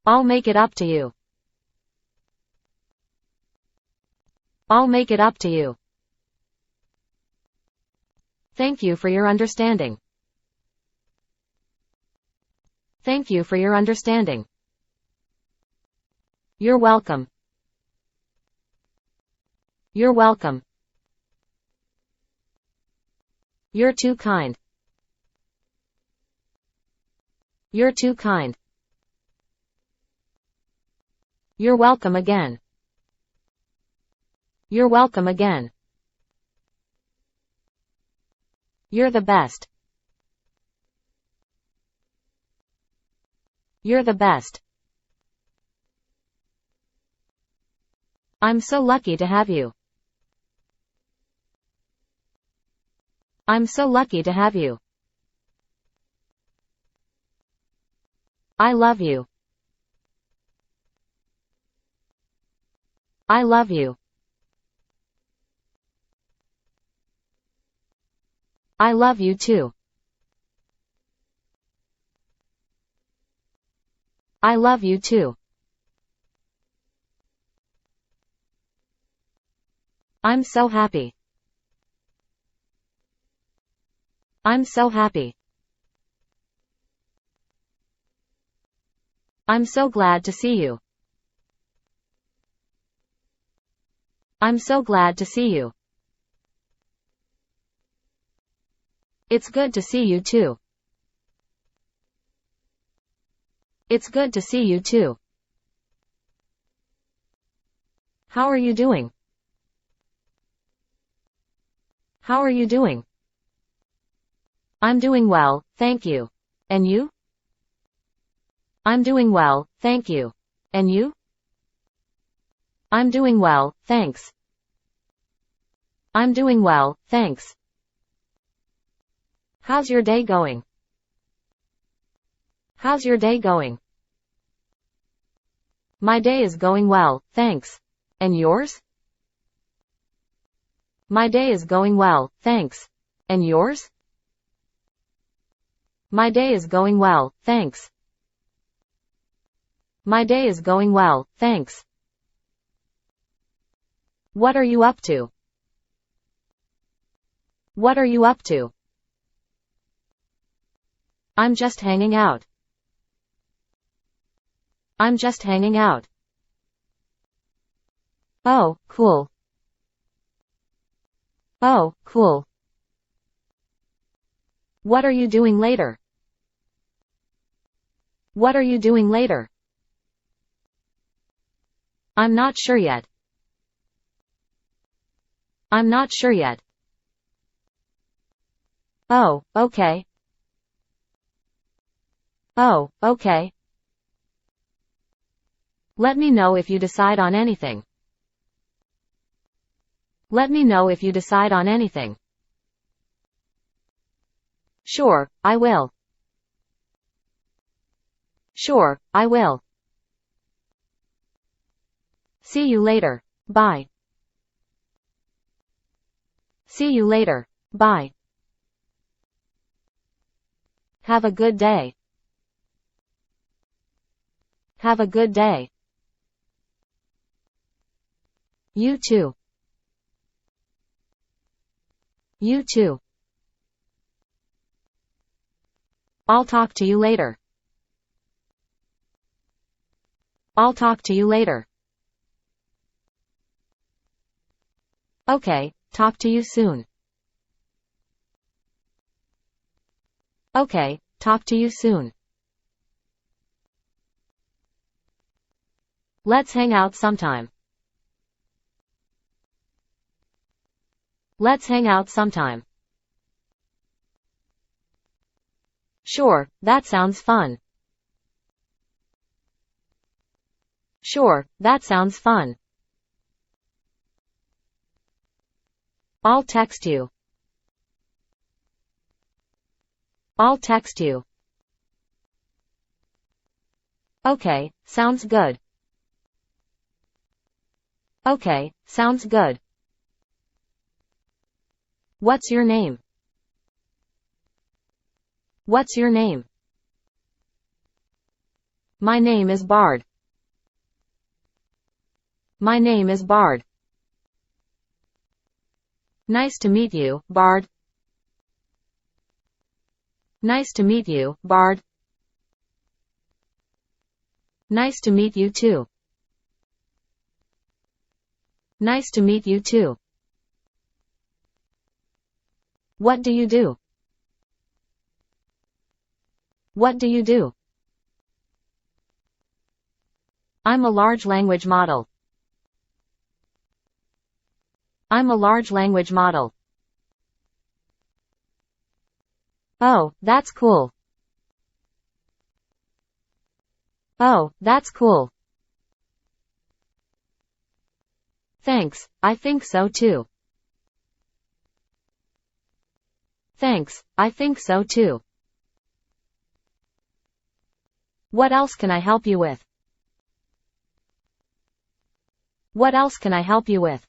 I'll make it up to you. I'll make it up to you. Thank you for your understanding. Thank you for your understanding. You're welcome. You're welcome. You're too kind. You're too kind. You're welcome again. You're welcome again. You're the best. You're the best. I'm so lucky to have you. I'm so lucky to have you. I love you. I love you. I love you too. I love you too. I'm so happy. I'm so happy. I'm so glad to see you. I'm so glad to see you. It's good to see you too. It's good to see you too. How are you doing? How are you doing? I'm doing well, thank you. And you? I'm doing well, thank you. And you? I'm doing well, thanks. I'm doing well, thanks. How's your day going? How's your day going? My day is going well, thanks. And yours? My day is going well, thanks. And yours? My day is going well, thanks. My day is going well, thanks. What are you up to? What are you up to? I'm just hanging out. I'm just hanging out. Oh, cool. Oh, cool. What are you doing later? What are you doing later? I'm not sure yet. I'm not sure yet. Oh, okay. Oh, okay. Let me know if you decide on anything. Let me know if you decide on anything. Sure, I will. Sure, I will. See you later. Bye. See you later. Bye. Have a good day. Have a good day. You too. You too. I'll talk to you later. I'll talk to you later. Okay, talk to you soon. Okay, talk to you soon. Let's hang out sometime. Let's hang out sometime. Sure, that sounds fun. Sure, that sounds fun. I'll text you. I'll text you. Okay, sounds good. Okay, sounds good. What's your name? What's your name? My name is Bard. My name is Bard. Nice to meet you, Bard. Nice to meet you, Bard. Nice to meet you too. Nice to meet you too. What do you do? What do you do? I'm a large language model. I'm a large language model. Oh, that's cool. Oh, that's cool. Thanks, I think so too. Thanks, I think so too. What else can I help you with? What else can I help you with?